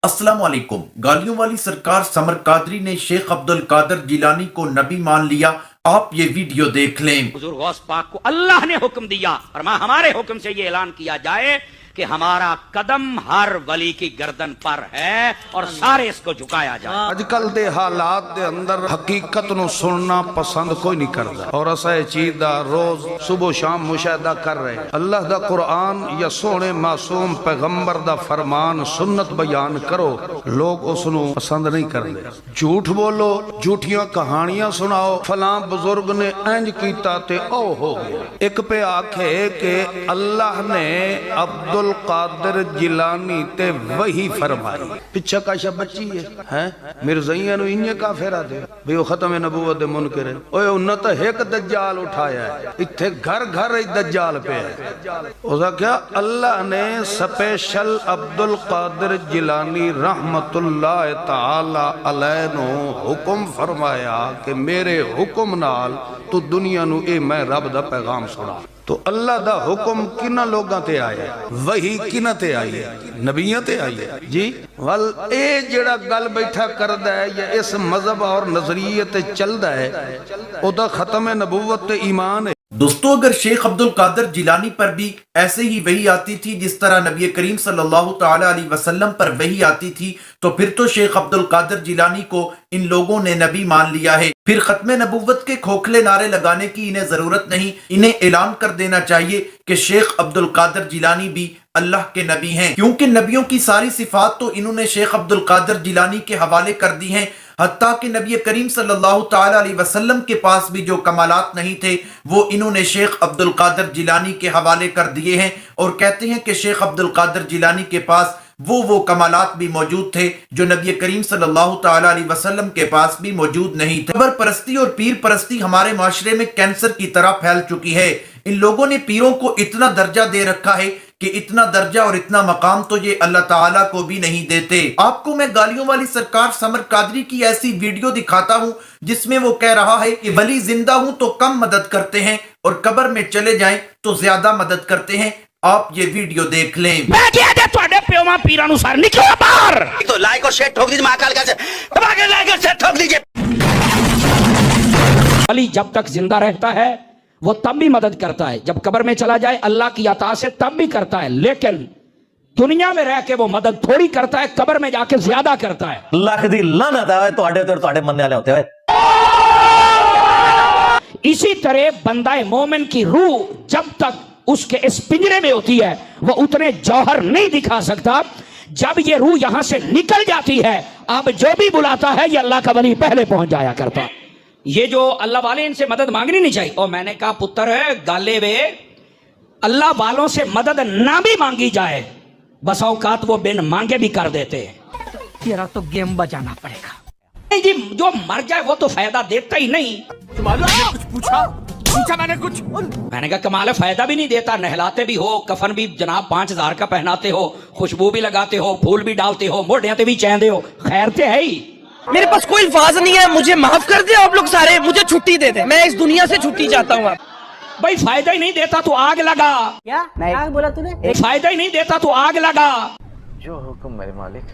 अस्सलाम वालेकुम। गालियों वाली सरकार समर कादरी ने शेख अब्दुल कादर जिलानी को नबी मान लिया। आप ये वीडियो देख लें। हुजूर गौस पाक को अल्लाह ने हुक्म दिया, फरमा हमारे हुक्म से ये ऐलान किया जाए कि हमारा कदम हर वली की गर्दन पर है और सारे इसको झुकाया जाए। अजकल दे हालात दे अंदर हकीकत नु सुनना पसंद कोई नहीं करता और असा ये चीज दा रोज सुबह शाम मुशाहिदा कर रहे हैं। अल्लाह दा कुरान या सोने मासूम पैगंबर दा फरमान सुन्नत बयान करो, लोग उस नु पसंद नहीं करते। झूठ बोलो, झूठियां कहानियां सुनाओ, फलां बुजुर्ग ने इंज कीता ते ओ हो गया। एक पे आखे कि अल्लाह ने अब्दुल कादिर जिलानी ते वही फरमाई। पिछा काशा बच्ची है मिर्ज़ाइयां नु इन्ने काफिर आदे भी वो खत्म नबूवत दे मुनकर है। ओए उन्ना तो एक दज्जाल उठाया है, इत्थे घर घर ही दज्जाल पे है। उसका क्या अल्लाह ने स्पेशल अब्दुल कादिर जिलानी रहमतुल्लाह ताला अलैह नु हुक्म फरमाया कि मेरे हुक्म नाल तू दुनिया नु ए मैं रब दा पैगाम सुना। तो अल्लाह दा हुक्म किन्ना लोगां ते आया, वही किन्ना ते आई है, नबियां ते आई है जी। वल ए जेड़ा गल बैठा करदा है या इस मजहब और नजरिए ते चलदा है ओदा खत्म नबूवत ते ईमान है। दोस्तों, अगर शेख अब्दुल कादर जिलानी पर भी ऐसे ही वही आती थी जिस तरह नबी करीम सल्लल्लाहु ताला अलैहि वसल्लम पर वही आती थी, तो फिर तो शेख अब्दुल कादर जिलानी को इन लोगों ने नबी मान लिया है। फिर खत्म नबूवत के खोखले नारे लगाने की इन्हें जरूरत नहीं। इन्हें ऐलान कर देना चाहिए कि शेख अब्दुल कादर जिलानी भी अल्लाह के नबी हैं, क्योंकि नबियों की सारी सिफात तो इन्होंने शेख अब्दुल कादर जिलानी के हवाले कर दी हैं। हत्ता कि नबी करीम सल्लल्लाहु ताला अलैहि वसल्लम के पास भी जो कमालात नहीं थे वो इन्होंने शेख अब्दुल कादर जिलानी के हवाले कर दिए हैं और कहते हैं कि शेख अब्दुल कादर जिलानी के पास वो कमालात भी मौजूद थे जो नबी करीम सल्लल्लाहु ताला अलैहि वसल्लम के पास भी मौजूद नहीं थे। कबर परस्ती और पीर परस्ती हमारे माशरे में कैंसर की तरह फैल चुकी है। इन लोगों ने पीरों को इतना दर्जा दे रखा है कि इतना दर्जा और इतना मकाम तो ये अल्लाह ताला को भी नहीं देते। आपको मैं गालियों वाली सरकार समर कादरी की ऐसी वीडियो दिखाता हूँ जिसमें वो कह रहा है कि वली जिंदा हूँ तो कम मदद करते हैं और कब्र में चले जाएं तो ज्यादा मदद करते हैं। आप ये वीडियो देख लें। मैं क्या दे ਤੁਹਾਡੇ ਪਿਓਾਂ ਪੀਰਾਂ ਨੂੰ ਸਾਰ ਨਿਕਲੋ ਬਾਹਰ। तो लाइक और शेयर ठोक दीजिए, महाकाल का से दबा के लाइक और शेयर ठोक दीजिए। वली जब तक जिंदा रहता है वो तब भी मदद करता है, जब कब्र में चला जाए अल्लाह की अता से तब भी करता है, लेकिन दुनिया में रह के वो मदद थोड़ी करता है, कब्र में जाके ज्यादा करता है। ਲੱਖ ਦੀ ਲਾਨਤ ਹੈ ਤੁਹਾਡੇ ਤੇ ਤੁਹਾਡੇ ਮੰਨਣ ਵਾਲੇ होते हुए। इसी तरह बंदा मोमिन की रूह जब तक उसके इस पिंजरे में होती है वो उतने जौहर नहीं दिखा सकता। जब ये रूह यहां से निकल जाती है अब जो भी बुलाता है ये अल्लाह का वली पहले पहुंच जाया करता। ये जो अल्लाह वाले इनसे मदद मांगनी नहीं चाहिए। और मैंने कहा पुत्र है गाले वे अल्लाह वालों से मदद ना भी मांगी जाए बस औकात वो बिन मांगे भी कर देते हैं। तेरा तो गेम बजाना पड़ेगा। नहीं जी, जो मर जाए वो तो फायदा देता ही नहीं। कुछ पूछा मैंने कुछ मैंने कहा कमाल है, फायदा भी नहीं देता। नहलाते भी हो, कफन भी जनाब 5000 का पहनाते हो, खुशबू भी लगाते हो, फूल भी डालते हो, मोढ़ियाते भी चैंदे हो, खैर ते है ही। मेरे पास कोई अल्फाज नहीं है, मुझे माफ कर दे आप लोग सारे, मुझे छुट्टी दे दे, मैं इस दुनिया से छुट्टी चाहता हूँ। भाई फायदा ही नहीं देता तो आग लगा। क्या आग बोला तूने? फायदा ही नहीं देता तो आग लगा। जो हुक्म मेरे मालिक।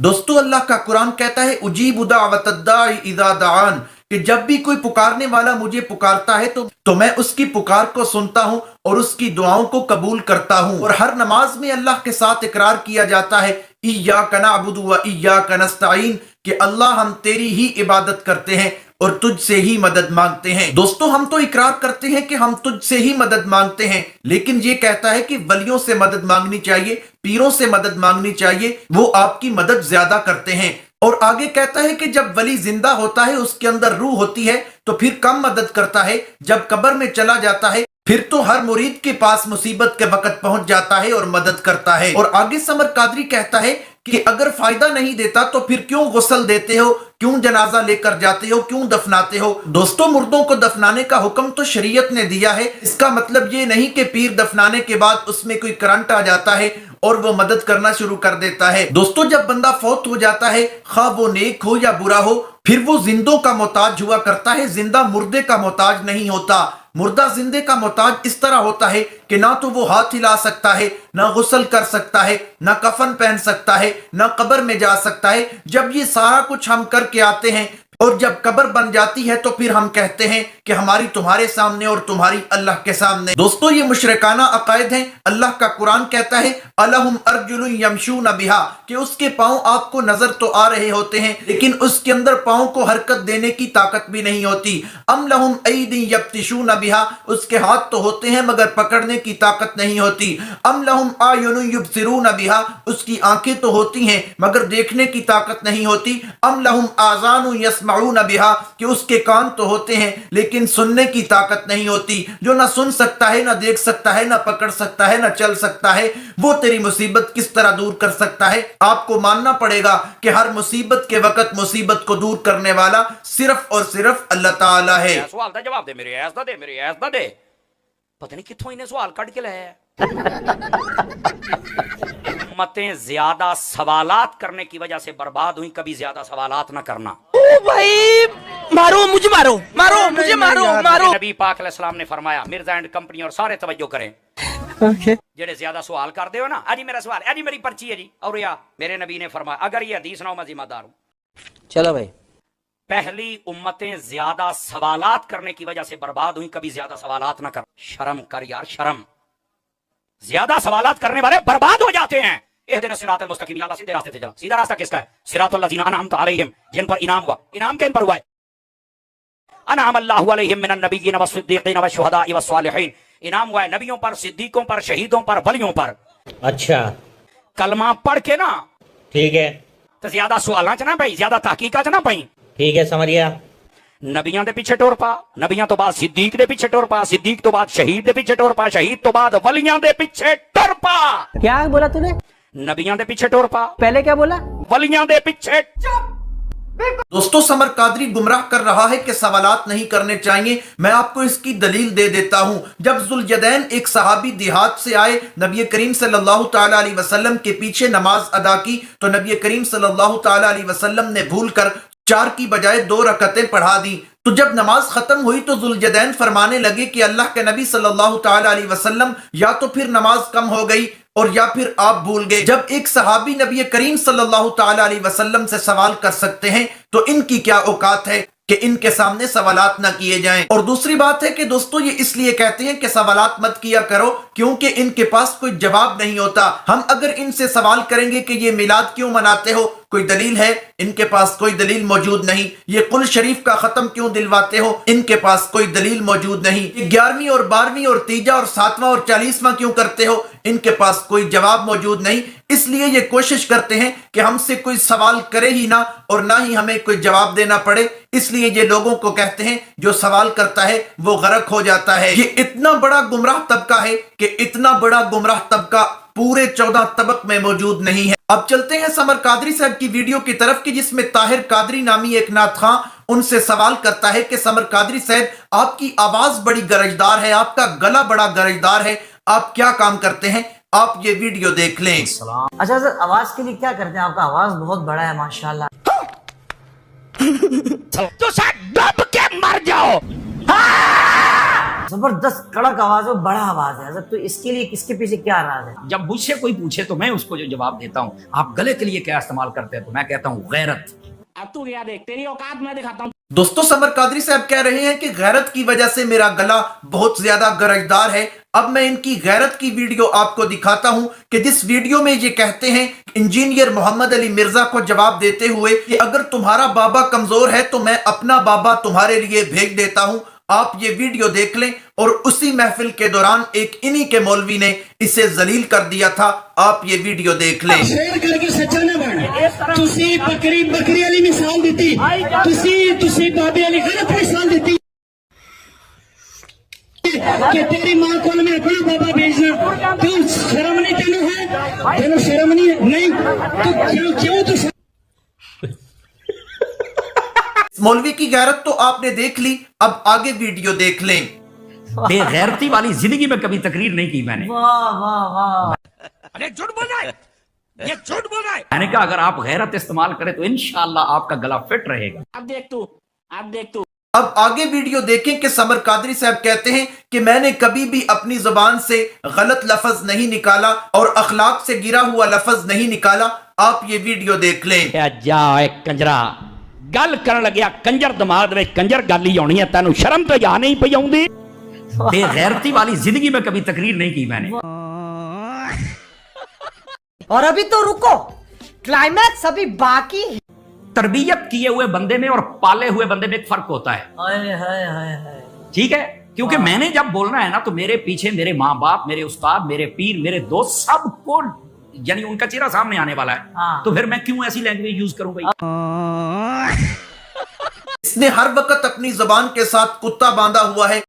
दोस्तों, अल्लाह का कुरान कहता है उजीबु दावतद्दाई इज़ा दान, कि जब भी कोई पुकारने वाला मुझे पुकारता है तो मैं उसकी पुकार को सुनता हूँ और उसकी दुआओं को कबूल करता हूँ। और हर नमाज में अल्लाह के साथ इकरार किया जाता है इय्याका नअबुदु व इय्याका नस्तईन, कि अल्लाह हम तेरी ही इबादत करते हैं और तुझसे ही मदद मांगते हैं। दोस्तों, हम तो इकरार करते हैं कि हम तुझसे ही मदद मांगते हैं, लेकिन ये कहता है कि वलियों से मदद मांगनी चाहिए, पीरों से मदद मांगनी चाहिए, वो आपकी मदद ज्यादा करते हैं। और आगे कहता है कि जब वली जिंदा होता है उसके अंदर रूह होती है तो फिर कम मदद करता है, जब कब्र में चला जाता है फिर तो हर मुरीद के पास मुसीबत के वक्त पहुंच जाता है और मदद करता है। और आगे समर कादरी कहता है कि अगर फायदा नहीं देता तो फिर क्यों गुस्ल देते हो, क्यों जनाजा लेकर जाते हो, क्यों दफनाते हो? दोस्तों, मुर्दों को दफनाने का हुक्म तो शरीयत ने दिया है। इसका मतलब ये नहीं कि पीर दफनाने के बाद उसमें कोई करंट आ जाता है और वो मदद करना शुरू कर देता है। दोस्तों, जब बंदा फौत हो जाता है, खा वो नेक हो या बुरा हो, फिर वो जिंदों का मोहताज हुआ करता है, जिंदा मुर्दे का मोहताज नहीं होता। मुर्दा जिंदे का मोहताज इस तरह होता है कि ना तो वो हाथ हिला सकता है, ना गुस्ल कर सकता है, ना कफन पहन सकता है, ना कब्र में जा सकता है। जब ये सारा कुछ हम करके आते हैं और जब कब्र बन जाती है तो फिर हम कहते हैं कि हमारी तुम्हारे सामने और तुम्हारी अल्लाह के सामने। दोस्तों, ये मुशरिकाना अकायद हैं। अल्लाह का कुरान कहता है अलहुम अर्जुलुन यमशून बिहा, कि उसके पांव आपको नजर तो आ रहे होते हैं लेकिन उसके अंदर पांव को हरकत देने की ताकत भी नहीं होती। अम लहुम ऐदी यब्तिशून बिहा, उसके हाथ तो होते हैं मगर पकड़ने की ताकत नहीं होती। अम लहुम आयुनुन युबसिरून बिहा, उसकी आंखें तो होती हैं मगर देखने की ताकत नहीं होती। अम लहुम आज़ानु यस्मऊन बिहा, कि उसके कान तो होते हैं लेकिन सुनने की ताकत नहीं होती। जो ना सुन सकता है, ना देख सकता है, ना पकड़ सकता है, ना चल सकता है, वो तेरी मुसीबत किस तरह दूर कर सकता है? आपको मानना पड़ेगा कि हर मुसीबत के वक्त मुसीबत को दूर करने वाला सिर्फ और सिर्फ अल्लाह ताला है। सवाल का जवाब दे, मेरे ऐसा दे, मेरे ऐसा दे। पता नहीं कितों इन्हें सवाल कट के लाया है। उम्मतें ज्यादा सवालात करने की वजह से बर्बाद हुई, कभी ज्यादा सवालात ना करना। ओ भाई, मारो मुझे, मारो मारो मुझे, मारो मारो। नबी पाक अलैहिस्सलाम ने फरमाया, मिर्जा एंड कंपनी और सारे तवज्जो करें, जेड़े ज्यादा सवाल कर दे हो ना, अजी मेरा सवाल, अजी मेरी पर्ची है जी, और या मेरे नबी ने फरमाया, अगर ये हदीस ना हो मैं जिम्मेदार हूं। चलो भाई, पहली उम्मतें ज्यादा सवालात करने की वजह से बर्बाद हुई, कभी ज्यादा सवालात ना कर। शर्म कर यार, शर्म। ज्यादा सवालात करने वाले बर्बाद हो जाते हैं। इहदिना सिरातल मुस्तकीम, या अल्लाह सीधे रास्ते पे चला। सीधा रास्ता किसका है? सिरातल लज़ीना अनअमता अलैहिम, जिन पर इनाम हुआ। इनाम किन पर हुआ है? अनअम अल्लाहु अलैहिम मिनन नबिय्यीन वस्सिद्दीक़ीन वश्शुहदाኢ वस्सालिहीन। इनाम हुआ है नबियों पर, सिद्दीकों पर, शहीदों पर, वलियों पर। अच्छा, कलमा पढ़ के ना ठीक है, तो ज्यादा सवालां च ना पई, ज्यादा तहकीकात च ना पई। ठीक है, समझ गया। नबियां दे पीछे टुर पा, नबियां तो बाद सिद्दीक दे पीछे टुर पा, सिद्दीक तो बाद शहीद दे पीछे टुर पा, शहीद तो बाद वलियां दे पीछे टुर पा। क्या बोला तूने? नबियां दे पीछे टुर पा, पहले क्या बोला? वलियां दे पीछे। दोस्तों, समर कादरी गुमराह कर रहा है कि सवालात नहीं करने चाहिए। मैं आपको इसकी दलील दे देता हूं। जब जुल्जदैन एक सहाबी देहात से आए, नबी करीम सल्लल्लाहु ताला अलैहि वसल्लम के पीछे नमाज अदा की तो नबी करीम सल्लल्लाहु ताला अलैहि वसल्लम ने भूलकर 4 की बजाय 2 रकतें पढ़ा दी। तो जब नमाज खत्म हुई तो जुल्जदैन फरमाने लगे कि अल्लाह के नबी सल्लल्लाहु ताला अलैहि वसल्लम, या तो फिर नमाज कम हो गई और या फिर आप भूल गए। जब एक सहाबी नबी करीम सल्लल्लाहु ताला अलैहि वसल्लम से सवाल कर सकते हैं तो इनकी क्या औकात है कि इनके सामने सवालात ना किए जाएं। और दूसरी बात है कि दोस्तों, ये इसलिए कहते हैं कि सवालात मत किया करो क्योंकि इनके पास कोई जवाब नहीं होता। हम अगर इनसे सवाल करेंगे कि ये मिलाद क्यों मनाते हो, कोई दलील है? इनके पास कोई दलील मौजूद नहीं। ये कुल शरीफ का खत्म क्यों दिलवाते हो? इनके पास कोई दलील मौजूद नहीं। ये 11वीं और 12वीं और 3जा और 7वां और 40वां क्यों करते हो? इनके पास कोई जवाब मौजूद नहीं। इसलिए ये कोशिश करते हैं कि हमसे कोई सवाल करे ही ना और ना ही हमें कोई जवाब देना पड़े। इसलिए ये लोगों को कहते हैं जो सवाल करता है वो गरक हो जाता है। ये इतना बड़ा गुमराह तबका है कि इतना बड़ा गुमराह तबका पूरे 14 तबक में मौजूद नहीं है। अब चलते हैं समर कादरी साहब की वीडियो की तरफ की जिसमें ताहिर कादरी नामी एक नाथ खां उनसे सवाल करता है कि समर कादरी साहब, आपकी आवाज बड़ी गरजदार है, आपका गला बड़ा गरजदार है, आप क्या काम करते हैं? आप ये वीडियो देख लें। अच्छा सर, आवाज के लिए क्या करते हैं? आपका आवाज बहुत बड़ा है माशाल्लाह। तो सर दब के मर जाओ। जबरदस्त कड़क आवाज है, बड़ा आवाज है। तो इसके लिए इसके पीछे क्या राज है? जब मुझसे कोई पूछे तो मैं उसको जो जवाब देता हूँ, आप गले के लिए क्या इस्तेमाल करते हैं, तो मैं कहता हूँ गैरत। अब तू क्या देख, तेरी औकात मैं दिखाता हूँ। दोस्तों, समर कादरी साहब कह रहे हैं कि गैरत की वजह से मेरा गला बहुत ज्यादा गरजदार है। अब मैं इनकी गैरत की वीडियो आपको दिखाता हूं कि जिस वीडियो में ये कहते हैं इंजीनियर मोहम्मद अली मिर्जा को जवाब देते हुए कि अगर तुम्हारा बाबा कमजोर है तो मैं अपना बाबा तुम्हारे लिए भेज देता हूं। आप ये वीडियो देख लें। और उसी महफिल के दौरान एक इन्हीं के मौलवी ने इसे जलील कर दिया था। आप ये वीडियो देख लें। शेयर करके सच्चा ना बन, तुसी बकरी वाली मिसाल दी, तुसी बाबे वाली गलत मिसाल दी कि तेरी मां को मैं अपना बाबा भेजना। तू शर्म नहीं तेनू है? तेनू शर्म नहीं? नहीं तो क्यों तू मौलवी की गैरत तो आपने देख ली, अब आगे वीडियो देख लें। बेगैरती वाली जिंदगी में कभी तकरीर नहीं की मैंने। वाह वाह वाह। अरे झूठ बोल रहा है, ये झूठ बोल रहा है। मैंने कहा अगर आप गैरत इस्तेमाल करें तो इंशाअल्लाह आपका गला फिट रहेगा। अब देख तू। अब आगे वीडियो देखें कि समर कादरी साहब कहते हैं कि मैंने कभी भी अपनी जुबान से गलत लफ्ज नहीं निकाला और अखलाक से गिरा हुआ लफ्ज नहीं निकाला। आप ये वीडियो देख लें। जा एक कंजरा गल करन लग्या कंजर दिमाग में कंजर गल ही आनी है, तेनू शर्म तो जा नहीं पई आउंदी। बेगैरती वाली जिंदगी में कभी तकरीर नहीं की मैंने। और अभी तो रुको, क्लाइमैक्स अभी बाकी है। तरबियत किए हुए बंदे में और पाले हुए बंदे में एक फर्क होता है, हाय हाय हाय हाय। ठीक है? क्योंकि मैंने जब बोलना है ना तो मेरे पीछे मेरे माँ बाप, मेरे उस्ताद, मेरे पीर, मेरे दोस्त, सबको यानी उनका चेहरा सामने आने वाला है। हाँ। तो फिर मैं क्यों ऐसी लैंग्वेज यूज करूं भाई? इसने हर वक्त अपनी जुबान के साथ कुत्ता बांधा हुआ है।